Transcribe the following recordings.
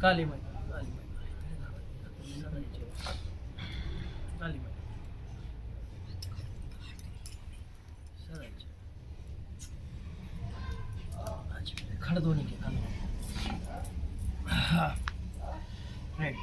काली माई काली माई काली माई सरायचे आज खड दोन्ही के काली राईट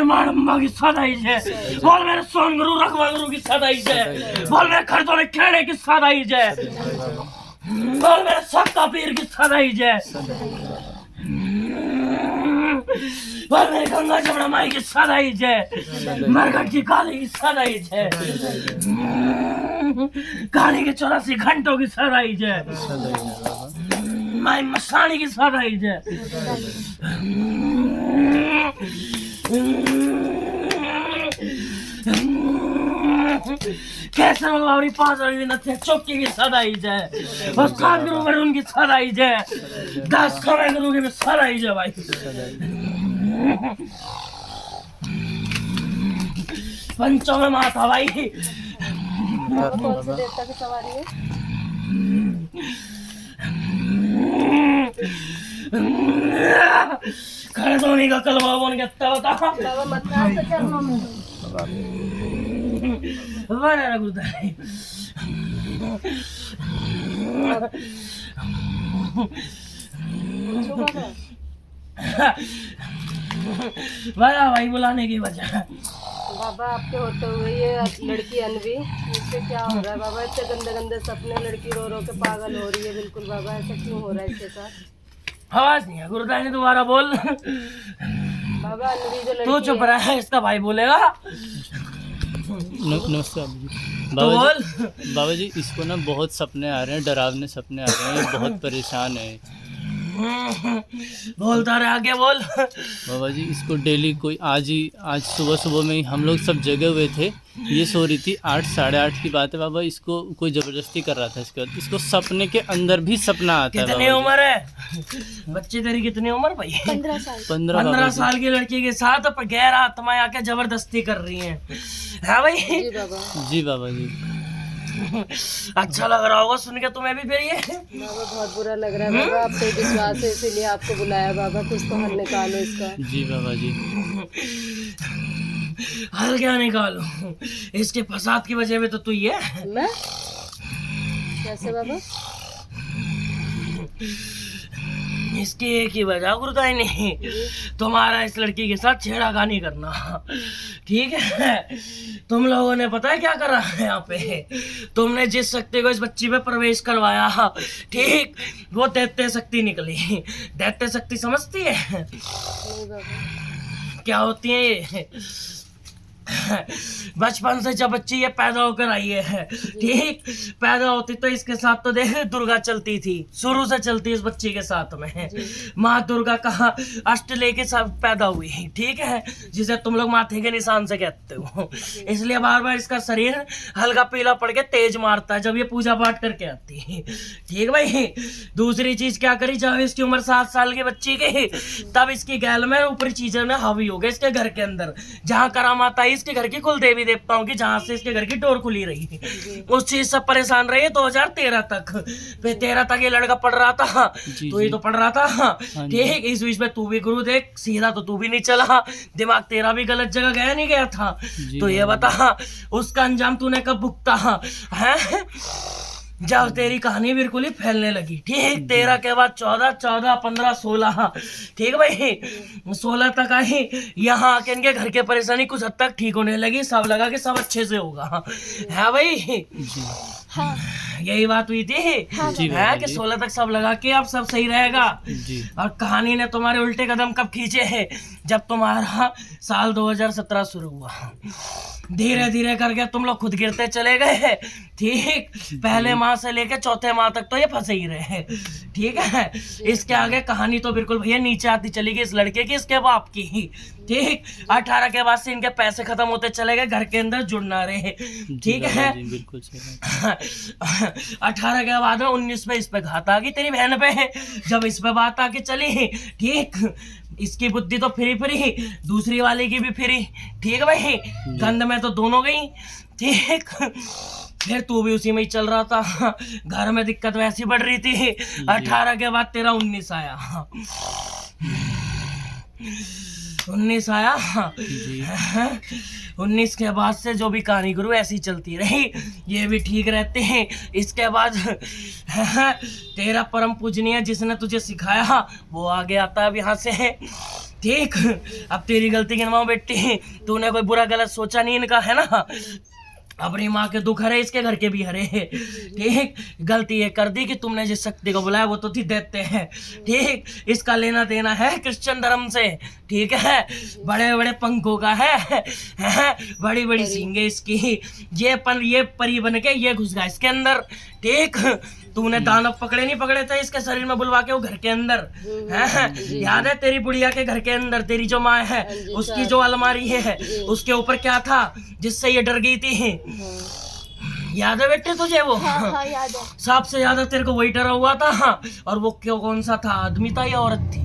माडम्बा की सदाई है बोल मेरे सोन गुरु रखवा गुरु की सदाई है बोल मेरे खरदोले खेड़े की सदाई है बोल मेरे सक्का पीर की सदाई है बोल मेरे गंगा जमुना माई की सदाई है मरघट की काली की सदाई है काली के 84 घंटों की सदाई है माई मसानी की सदाई है कैसे बावरी पांच वाली नथे चौकी की सदाई है और 7 गुरु में उनकी सदाई है 10 समय गुरु की सदाई है भाई पंचों में माता भाई कौन से देवता की सवारी है? खड़े धोनी का कलवा बन गया बता बाबा मत ना से चरणों में वाला गुरुदाई पूछो बाबा वाला भाई बुलाने की वजह बाबा आपके होते हुए ये लड़की अनवी इससे क्या हो रहा है बाबा? इतने गंदे गंदे सपने, लड़की रो रो के पागल हो रही है बिल्कुल बाबा, ऐसा क्यों हो रहा है इसके साथ? आवाज नहीं है गुरुदाई ने दोबारा बोल बाबा अनवी जो तू लड़की चुप है, रहा है इसका भाई बोलेगा नमस्कार तो बोल बाबा जी इसको ना बहुत सपने आ रहे हैं, डरावने सपने आ रहे हैं, ये बहुत परेशान है बोलता रहे आगे बोल बाबा जी। इसको डेली कोई आज सुबह सुबह में ही हम लोग सब जगे हुए थे, ये सो रही थी 8 साढ़े 8 की बात है बाबा। इसको कोई ज़बरदस्ती कर रहा था, इसके बाद इसको सपने के अंदर भी सपना आता है। कितनी उम्र है बच्चे तेरी? कितनी उम्र भाई? 15 साल 15 साल की लड़की के साथ गैर आत्माएं आके जबरदस्ती कर रही हैं, है भाई? जी बाबा। जी बाबा जी। अच्छा लग रहा होगा सुन के तुम्हें भी फिर ये? बाबा बहुत बुरा लग रहा है बाबा, आप पे विश्वास है इसीलिए आपको बुलाया बाबा, कुछ तो हल निकालो इसका। जी बाबा जी। हल क्या निकालो? इसके फसाद की वजह में तो तू ही है। मैं कैसे बाबा? इसकी एक ही वजह गुरुदाई नहीं, तुम्हारा इस लड़की के साथ छेड़ाखानी करना, ठीक है? तुम लोगों ने पता है क्या करा है यहाँ पे? तुमने जिस शक्ति को इस बच्ची पे प्रवेश करवाया, ठीक, वो दैत्य शक्ति निकली। दैत्य शक्ति समझती है नहीं बाबा। क्या होती है ये? बचपन से जब बच्ची ये पैदा होकर आई है, ठीक, पैदा होती तो इसके साथ तो देख दुर्गा चलती थी, शुरू से चलती इस बच्ची के साथ में। माँ दुर्गा का अष्टले के साथ पैदा हुई, ठीक है, जिसे तुम लोग माथे के निशान से कहते हो। इसलिए बार बार इसका शरीर हल्का पीला पड़ के तेज मारता है जब ये पूजा पाठ करके आती है, ठीक भाई? दूसरी चीज क्या करी, जब इसकी उम्र 7 साल की बच्ची की, तब इसकी गैल में ऊपरी चीजें ना हावी हो गए इसके घर के अंदर, जहाँ करामात आई इसके घर की कुल देवी देवताओं की, जहाँ से इसके घर की डोर खुली रही, उस चीज से परेशान रही 2013 तक। फिर 13 तक ये लड़का पढ़ रहा था, तो ये तो पढ़ रहा था, ठीक। इस बीच में तू भी गुरु देख, सीधा तो तू भी नहीं चला, दिमाग तेरा भी गलत जगह गया नहीं गया था। तो ये बता उसका अंजाम तूने कब भुगता है? जब तेरी कहानी बिल्कुल ही फैलने लगी, ठीक। 13 के बाद 14, 14, 15, 16, ठीक भाई, 16 तक आई। यहाँ आके इनके घर के परेशानी कुछ हद तक ठीक होने लगी, सब लगा कि सब अच्छे से होगा, है भाई? हाँ यही बात हुई थी, है कि 16 तक सब लगा कि अब सब सही रहेगा। और कहानी ने तुम्हारे उल्टे कदम कब खींचे हैं? जब तुम्हारा साल 2017 शुरू हुआ, धीरे धीरे करके तुम लोग खुद गिरते चले गए, ठीक। पहले माह से लेके चौथे माह तक तो ये फंसे ही रहे, ठीक है। इसके आगे कहानी तो बिल्कुल भैया नीचे आती चली गई इस लड़के की, इसके बाप की ही, ठीक। 18 के बाद से इनके पैसे खत्म होते चले गए, घर के अंदर जुड़ना रहे, ठीक है। बिल्कुल सही। 18 के बाद में 19 में इस पे घात आ गई तेरी बहन पे, जब इस पे बात आके चली, ठीक। इसकी बुद्धि तो फ्री फ्री, दूसरी वाले की भी फ्री, ठीक भाई। गंद में तो दोनों गई, ठीक। फिर तू भी उसी में ही चल रहा था, घर में दिक्कत वैसी बढ़ रही थी। 18 के बाद तेरा 19 आया, 19 आया, 19 के बाद से जो भी कहानी गुरु ऐसी चलती रही, ये भी ठीक रहते हैं। इसके बाद तेरा परम पूजनीय जिसने तुझे सिखाया वो आगे आता है यहाँ से, ठीक। अब तेरी गलती गिनवाओ बेटी, तूने कोई बुरा गलत सोचा नहीं इनका, है ना। अपनी माँ के दुख हरे, इसके घर के भी हरे, ठीक। गलती ये कर दी कि तुमने जिस शक्ति को बुलाया वो तो थी दैत्य है, ठीक। इसका लेना देना है क्रिश्चियन धर्म से, ठीक है। बड़े बड़े पंखों का है, बड़ी बड़ी सींगे इसकी, ये परी बन के ये घुस गया इसके अंदर, ठीक। तूने दानव पकड़े नहीं पकड़े थे इसके शरीर में बुलवा के वो घर के अंदर, है। याद है तेरी बुढ़िया के घर के अंदर तेरी जो माँ है उसकी जो अलमारी है उसके ऊपर क्या था जिससे ये डर गई थी? याद है बेटे तुझे वो? हाँ याद है। सबसे ज्यादा तेरे को वही डरा हुआ था। और वो क्यों, कौन सा था, आदमी था या औरत थी?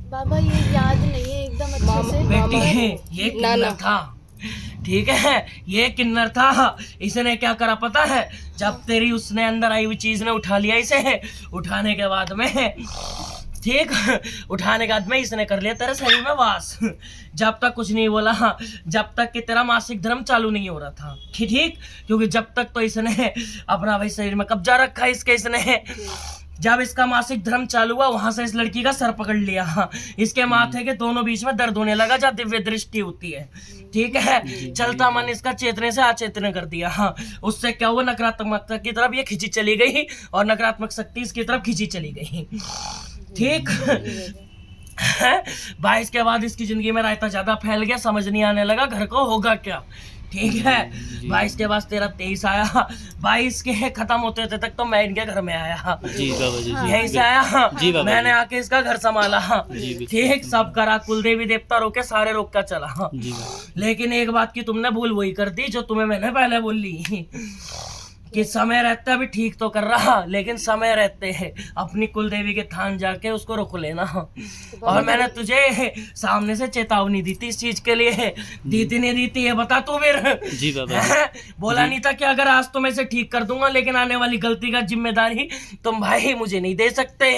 बाबा ये याद नहीं है एकदम अच्छे से। बेटी ये किन्नर था, ठीक है। ये किन्नर था। इसने क्या करा पता है? जब तेरी उसने अंदर आई हुई चीज ने उठा लिया इसे, उठाने के बाद में, ठीक, उठाने के बाद में इसने कर लिया तेरे शरीर में वास। जब तक कुछ नहीं बोला, जब तक कि तेरा मासिक धर्म चालू नहीं हो रहा था, ठीक। क्योंकि जब तक तो इसने अपना भाई शरीर में कब्जा रखा इसके, इसने जब इसका मासिक धर्म चालू हुआ वहां से इस लड़की का सर पकड़ लिया, इसके माथे के दोनों बीच में दर्द होने लगा जहाँ दिव्य दृष्टि होती है, ठीक है। चलता मन इसका चेतने से अचेतन कर दिया। उससे क्या हुआ, नकारात्मकता की तरफ ये खिंची चली गई और नकारात्मक शक्ति इसकी तरफ खिंची चली गई, ठीक। 22 के बाद इसकी जिंदगी में रायता ज्यादा फैल गया, समझ नहीं आने लगा घर को होगा क्या, ठीक है। 22 के बाद तेरा 23 आया, 22 के खत्म होते थे तक तो मैं इनके घर में आया, जी बाबा जी, यहीं से आया, जी बाबा मैंने जी। आके इसका घर संभाला, ठीक। सब करा, कुल देवी देवता रोके, सारे रोक कर चला, जी बाबा। लेकिन एक बात की तुमने भूल वही कर दी जो तुम्हें मैंने पहले बोली कि समय रहता भी ठीक तो कर रहा, लेकिन समय रहते हैं अपनी कुल देवी के थान जाके उसको रोक लेना। और मैंने तुझे सामने से चेतावनी दी थी इस चीज के लिए, दी थी नहीं दी थी ये बता तू फिर? जी बाबा। बोला नहीं था कि अगर आज तो मैं इसे ठीक कर दूंगा, लेकिन आने वाली गलती का जिम्मेदारी तुम भाई मुझे नहीं दे सकते,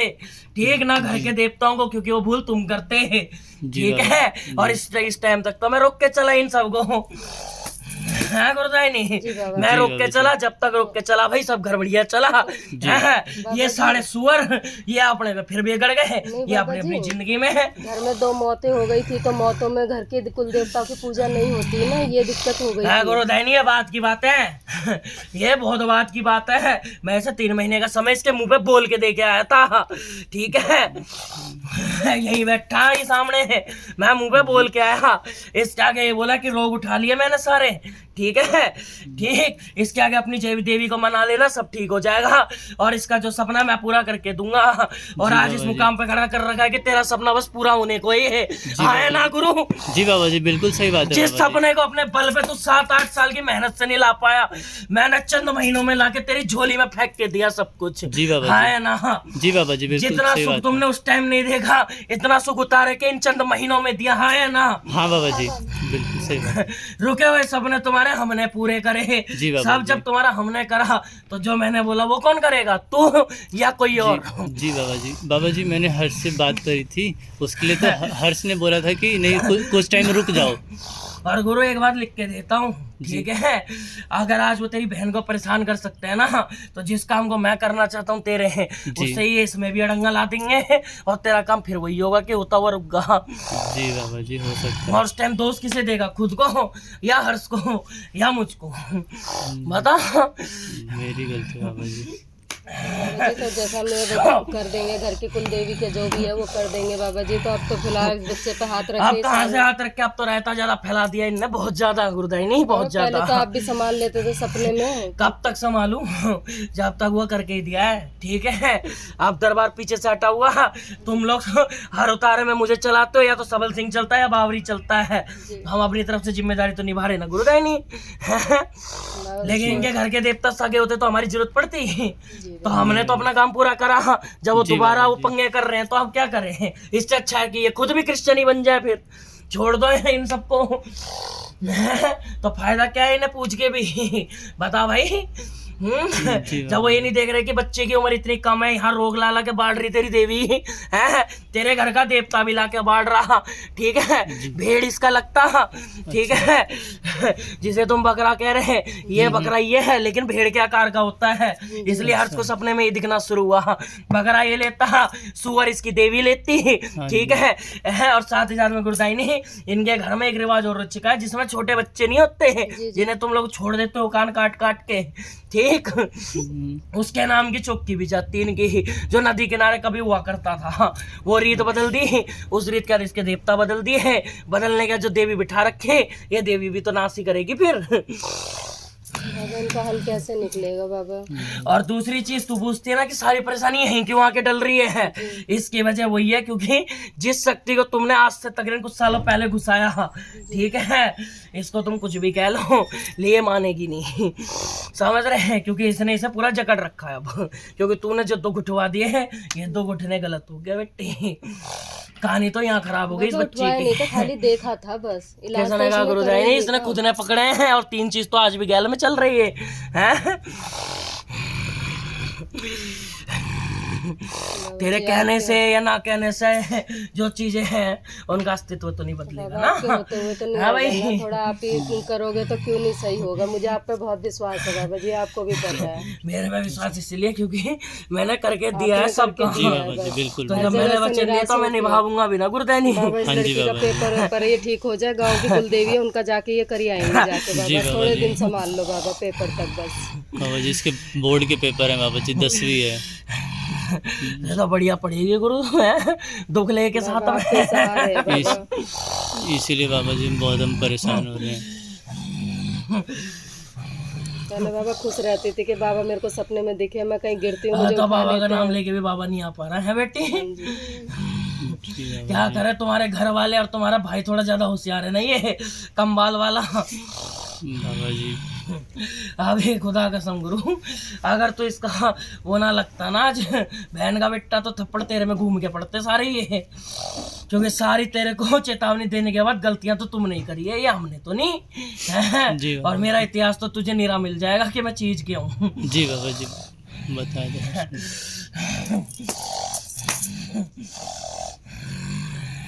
ठीक ना, घर के देवताओं को, क्योंकि वो भूल तुम करते हैं, ठीक है। और इस टाइम तक तो मैं रोक के चला इन सबको, हाँ गुरुदाई नहीं, मैं रोक के चला, जब तक रोक के चला भाई सब घर बढ़िया चला। ये सारे सुअर ये अपने में फिर बिगड़ गए, ये अपनी अपनी जिंदगी में है। घर में 2 मौतें हो गई थी, तो मौतों में घर के कुल देवताओं की पूजा नहीं होती ना, ये दिक्कत हो गई। गुरुदाई ये बात की बात है, ये बहुत बात की बात है। मैं ऐसे 3 महीने का समय इसके मुंह पे बोल के दे के आया था, ठीक है। यही बैठा ही सामने है, मैं मुंह पे बोल के आया, इसके आगे ये बोला कि रोग उठा लिए मैंने सारे, ठीक है, ठीक। इसके आगे अपनी देवी को मना लेना, सब ठीक हो जाएगा। और इसका जो सपना मैं पूरा करके दूंगा। और आज इस मुकाम पे खड़ा कर रखा है कि तेरा सपना बस पूरा होने को ही है। हाँ ना गुरु? जी बाबा जी, बिल्कुल सही बात है। जिस सपने को अपने बल पे तू 7-8 साल की मेहनत से नहीं ला पाया, मैंने चंद महीनों में लाके तेरी झोली में फेंक के दिया सब कुछ। जी बाबा हाँ ना? जी बाबा जी, बिल्कुल जितना सही सुख बात तुमने उस टाइम नहीं देखा, इतना सुख उतारे के इन चंद महीनों में दिया। हाँ ना? हाँ बाबा जी, बिल्कुल सही बात। रुके हुए सपने तुम्हारे हमने पूरे करे। जी बाबा सब जी। जब तुम्हारा हमने करा तो जो मैंने बोला वो कौन करेगा, तू या कोई और? जी बाबा जी। बाबा जी, मैंने हर्ष से बात करी थी, उसके लिए तो हर्ष ने बोला था कि नहीं, कुछ टाइम रुक जाओ। और गुरु एक बात लिख के देता हूँ, ठीक है? अगर आज वो तेरी बहन को परेशान कर सकते हैं ना, तो जिस काम को मैं करना चाहता हूँ तेरे हैं, उससे ही इसमें भी अड़ंगा ला देंगे और तेरा काम फिर वही होगा कि होता हुआ रुक गया। जी बाबा जी, हो सकता है। और उस टाइम दोस्त किसे देगा, खुद को या हर्ष को या मुझको? बता। मेरी गलती बाबा जी। बाबा जी तो जैसा हम कर देंगे, घर की कुल देवी के जो भी है वो कर देंगे बाबा जी। तो अब तो फिलहाल बच्चे पे हाथ अब रखिए। कहाँ से हाथ रख के, अब तो रहता ज्यादा फैला दिया इनने, बहुत ज्यादा गुरुदाई नहीं, बहुत पहले तो ज्यादा। आप भी संभाल लेते थे सपने में। कब तक संभालूं? जब तक वो करके ही दिया है, ठीक है? अब दरबार पीछे से हटा हुआ, तुम लोग हर उतारे में मुझे चलाते हो, या तो सबल सिंह चलता है या बावरी चलता है। हम अपनी तरफ से जिम्मेदारी तो निभा रहे ना गुरुदाई नहीं। लेकिन इनके घर के देवता सगे होते तो हमारी जरूरत पड़ती, तो हमने तो अपना काम पूरा करा। जब वो दोबारा वो पंगे कर रहे हैं तो हम क्या करें? इससे अच्छा है कि ये खुद भी क्रिश्चियन ही बन जाए, फिर छोड़ दो इन सबको। तो फायदा क्या है इन्हें पूछ के भी? बता भाई। जब वो ये नहीं देख रहे कि बच्चे की उम्र इतनी कम है, यहाँ रोग ला के बाढ़ रही तेरी देवी है, तेरे घर का देवता भी ला के बाढ़ रहा, ठीक है? भेड़ इसका लगता, ठीक है? जिसे तुम बकरा कह रहे हैं, ये बकरा ये है, लेकिन भेड़ के आकार का होता है। इसलिए हर्ष को सपने में ये दिखना शुरू हुआ। बकरा ये लेता, सुअर इसकी देवी लेती, ठीक है? और साथ ही साथ में गुरुदाई ने इनके घर में एक रिवाज और रच चुका है, जिसमें छोटे बच्चे नहीं होते जिन्हें तुम लोग छोड़ देते हो कान काट काट के, ठीक? उसके नाम की चौकी भी जाती इनकी, जो नदी किनारे कभी हुआ करता था। वो रीत बदल दी, उस रीत का इसके देवता बदल दिए हैं। बदलने का जो देवी बिठा रखे, ये देवी भी तो नाश ही करेगी फिर। बाबा इनका हल कैसे निकलेगा बाबा? और दूसरी चीज तू पूछती है ना कि सारी परेशानी यहीं क्यों आके डल रही है, इसकी वजह वही है क्योंकि जिस शक्ति को तुमने आज से तकरीबन कुछ सालों पहले घुसाया, ठीक है, इसको तुम कुछ भी कह लो, लिए मानेगी नहीं। समझ रहे हैं? क्योंकि इसने इसे पूरा जकड़ रखा है अब, क्योंकि तूने जो 2 घुटवा दिए हैं, ये 2 घुटने गलत हो गया बेटी। कहानी तो यहाँ खराब हो गई इस बच्ची नहीं तो की। खाली देखा था बस, इलाज कैसा तो लगा इसने गुरुदाई? करा ही इसने था। खुद ने पकड़े हैं, और 3 चीज तो आज भी गैल में चल रही है, हैं? तेरे कहने से या ना कहने से जो चीजें हैं उनका अस्तित्व तो नहीं बदलेगा ना। आपके होते हुए तो नहीं हाँ होगा भाई। ना, थोड़ा आप ही करोगे तो क्यों नहीं सही होगा। मुझे आप पे बहुत विश्वास है बाबा जी, आपको भी पता है। मेरे में विश्वास इसलिए क्योंकि मैंने करके दिया है सब जी काम। बाबा जी, बिल्कुल। तो जब मैंने वचन दिया तो मैं निभाऊंगा भी ना गुरुदाई। बाबा इस हाँ जी लड़की का बाबा। पेपर पर ये ठीक हो जाए, गांव की कुल देवी है उनका जाके ये करी आएंगे जाके जी बाबा। बाबा थोड़े जी। दिन संभाल लो बाबा, पेपर तक बस। बाबा जी, इसके बोर्ड के पेपर हैं बाबा जी, 10वीं है। तो बढ़िया पढ़ेगी गुरु, है दुख लेके साथ बाबा आपके सहारे है बाबा। इसीलिए बाबा जी बहुत हम परेशान हो रहे हैं। पहले बाबा खुश रहती थी कि बाबा मेरे को सपने में दिखे, मैं कहीं गिरती हूँ मुझे तो उठा बाबा का लेते नाम हैं। लेके भी बाबा नहीं आ पा रहा है बेटी। जी बाबा क्या करे, तुम्हारे घर वाले और तुम्हारा भाई थोड़ा ज्यादा होशियार है ना, ये कम बाल वाला। बाबा जी। अभी खुदा कसम गुरु, अगर तो इसका वो ना लगता ना आज बहन का बेटा, तो थप्पड़ तेरे में घूम के पड़ते सारे ये। क्योंकि सारी तेरे को चेतावनी देने के बाद गलतियां तो तुम नहीं करी है, ये हमने तो नहीं जी है। बाबा। और मेरा इतिहास तो तुझे निरा मिल जाएगा कि मैं चीज क्या हूँ। जी बाबा जी, बता दो।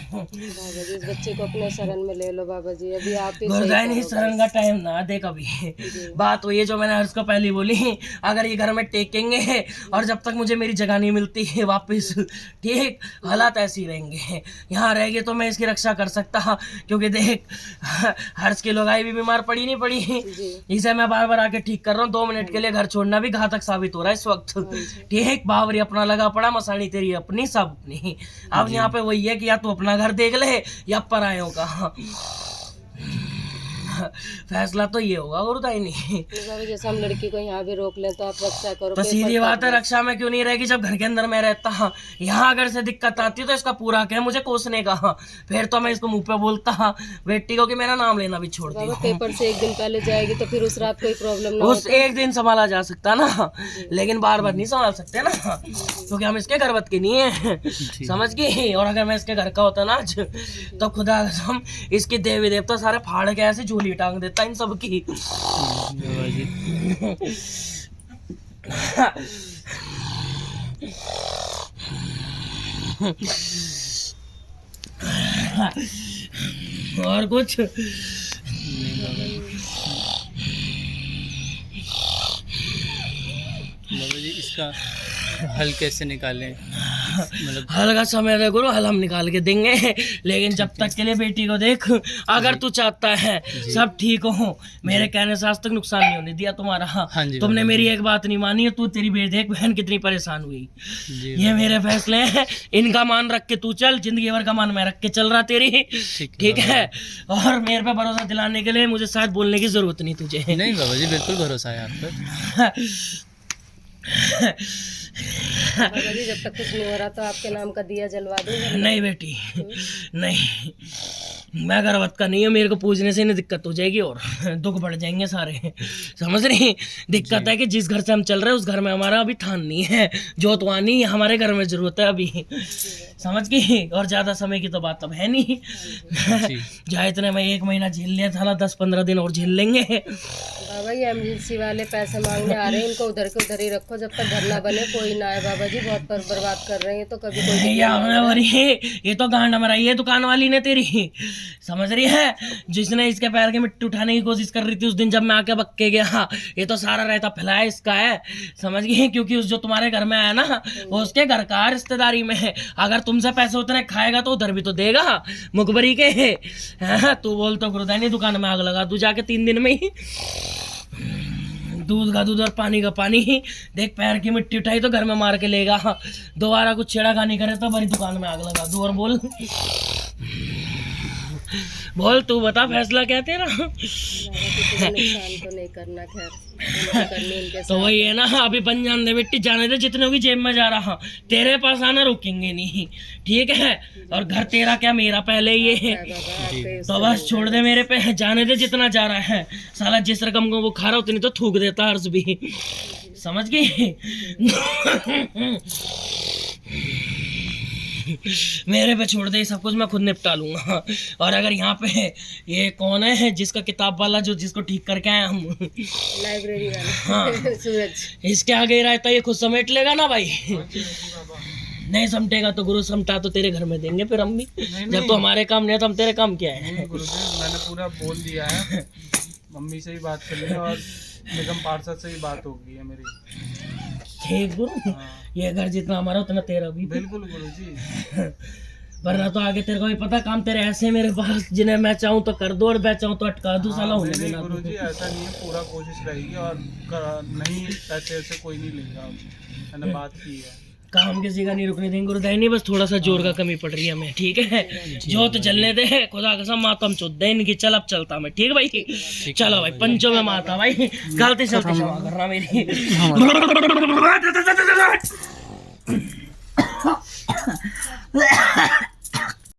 बाबा जी इस बच्चे को अपने शरण में ले लो बाबा जी, अभी आप ही सही गुरुदाई नहीं, करो शरण का टाइम ना दे कभी। बात वो ये जो मैंने हर्ष को पहले बोली, अगर ये घर में टेकेंगे और जब तक मुझे मेरी जगह नहीं मिलती है वापस, ठीक, हालात ऐसे ही रहेंगे। यहाँ रहेंगे तो मैं इसकी रक्षा कर सकता, क्योंकि देख हर्ष की लोगाई भी बीमार पड़ी नहीं पड़ी, इसे मैं बार बार आके ठीक कर रहा हूँ। 2 मिनट के लिए घर छोड़ना भी घातक साबित हो रहा है इस वक्त, ठीक। बावरी अपना लगा पड़ा, मसानी तेरी अपनी, सब अपनी। अब यहाँ पे वही है कि या तू अपना घर देख ले या परायों का। फैसला तो ये होगा गुरुदाई नहीं। बाबा जैसे हम लड़की को यहाँ भी रोक लें तो आप रक्षा करो। तो सीधी बात है, रक्षा में क्यों नहीं रहेगी जब घर के अंदर मैं रहता। हाँ, यहाँ अगर से दिक्कत आती है तो इसका पूरा क्या मुझे कोसने का। हाँ, फिर तो मैं इसको मुंह पे बोलता हाँ बेटी को कि मेरा नाम लेना भी छोड़ बाबा दी। पेपर से एक दिन पहले जाएगी तो फिर उस रात कोई प्रॉब्लम ना हो। उस एक दिन संभाला जा सकता ना, लेकिन बार बार नहीं संभाल सकते ना, क्योंकि हम इसके घर के नहीं है, समझ गई। और अगर मैं इसके घर का होता ना आज तो खुदा कसम इसकी देवी देवता सारे फाड़ के ऐसे झोली टांग देता इन सब की। बाबा जी और कुछ बाबा जी इसका हल कैसे निकालें? मतलब हल का समय दे गुरु, हल हम निकाल के देंगे, लेकिन जब तक के लिए बेटी को देख। अगर तू चाहता है सब ठीक हो, मेरे कहने से आज तक नुकसान नहीं होने दिया तुम्हारा। हाँ जी तुमने बाबा मेरी एक बात नहीं मानी है, तू तेरी बेटी देख बहन कितनी परेशान हुई। जी ये मेरे फैसले हैं, इनका मान रख के तू चल, जिंदगी भर का मान मैं रख के चल रहा तेरी, ठीक है। और मेरे पे भरोसा दिलाने के लिए मुझे शायद बोलने की जरूरत नहीं तुझे। नहीं बाबा जी बिल्कुल भरोसा है आप पर। बाबा जी जब तक कुछ नहीं हो रहा तो आपके नाम का दिया जलवा दूंगा। नहीं बेटी नहीं, मैं गर्भवत का नहीं हूँ, मेरे को पूछने से नहीं दिक्कत हो जाएगी और दुख बढ़ जाएंगे सारे, समझ रही। दिक्कत है कि जिस घर से हम चल रहे हैं उस घर में हमारा अभी थान नहीं है, जोतवानी हमारे घर में जरूरत है अभी, समझ गई। और ज्यादा समय की तो बात अब है नहीं, जहाँ इतने में 1 महीना झेल लिया था, 10-15 दिन और झेल लेंगे। बाबा ये एमरजेंसी वाले पैसे मांगने आ रहे हैं, इनको उधर के उधर ही रखो जब तक घर ना बने, कोई ना आए। बाबा जी बहुत बर्बाद कर रहे हैं तो कभी कोई ये तो गांड मराई है दुकान वाली ने तेरी, समझ रही है। जिसने इसके पैर की मिट्टी उठाने की कोशिश कर रही थी उस दिन जब मैं आके बक्के गया, ये तो सारा रहता फैलाया इसका है, समझ गई। क्योंकि उस जो तुम्हारे घर में आया ना वो उसके घर का रिश्तेदारी में है, अगर तुमसे पैसे उतने खाएगा तो उधर भी तो देगा मुखबरी के। तू बोल तो गुरुदानी दुकान में आग लगा तू जाके 3 दिन में ही, दूध का दूध और पानी का पानी ही। देख पैर की मिट्टी उठाई तो घर में मार के लेगा, दोबारा कुछ छेड़ाखानी करे तो बड़ी दुकान में आग लगा दूं। और बोल बोल तू बता फैसला क्या तेरा? नुकसान तो नहीं करना, खैर तो वही है ना, अभी बन जान दे बेटी, जाने दे जितने भी जेब में जा रहा, तेरे पास आना रुकेंगे नहीं, ठीक है। और घर तेरा क्या मेरा पहले ही है, तो बस छोड़ दे मेरे पे, जाने दे जितना जा रहा है। साला जिस रकम को वो खा रहा उतनी तो थूक देता अर्ज भी, समझ गई। मेरे पे छोड़ दे, सब कुछ मैं खुद निपटा लूंगा। और अगर यहाँ पे ये कौन है जिसका किताब वाला जो जिसको ठीक करके आए हम, लाइब्रेरी वाला, हाँ सूरज, इसके आगे रहता ये खुद समेट लेगा ना भाई। नहीं समटेगा तो गुरु समटा तो तेरे घर में देंगे फिर हम भी, जब तो हमारे काम नहीं है तो हम तेरे काम क्या है। गुरुदेव मैंने पूरा बोल दिया है, मम्मी से ही बात कर ली और निगम पार्षद से ही बात हो गई है मेरी। ठीक गुरु, ये घर जितना हमारा उतना तेरा भी। बिल्कुल गुरुजी। वरना तो आगे तेरे को भी पता काम तेरे ऐसे मेरे पास, जिन्हें मैं चाहूँ तो कर दो और मैं चाहूँ तो अटका दूं, साला होने देना। गुरुजी ऐसा नहीं है, पूरा कोशिश रहेगी और नहीं पैसे ऐसे कोई नहीं लेगा, मैंने बात की है। काम किसी का नहीं रुकने देंगे गुरुदाई, नहीं बस थोड़ा सा जोर का कमी पड़ रही है हमें, ठीक है। जो तो चलने दे, खुदा कसम मातम चुद दे इनकी, चल अब चलता मैं, ठीक भाई। चलो भाई पंचों में माता भाई, गलती चलती क्षमा करना मेरी।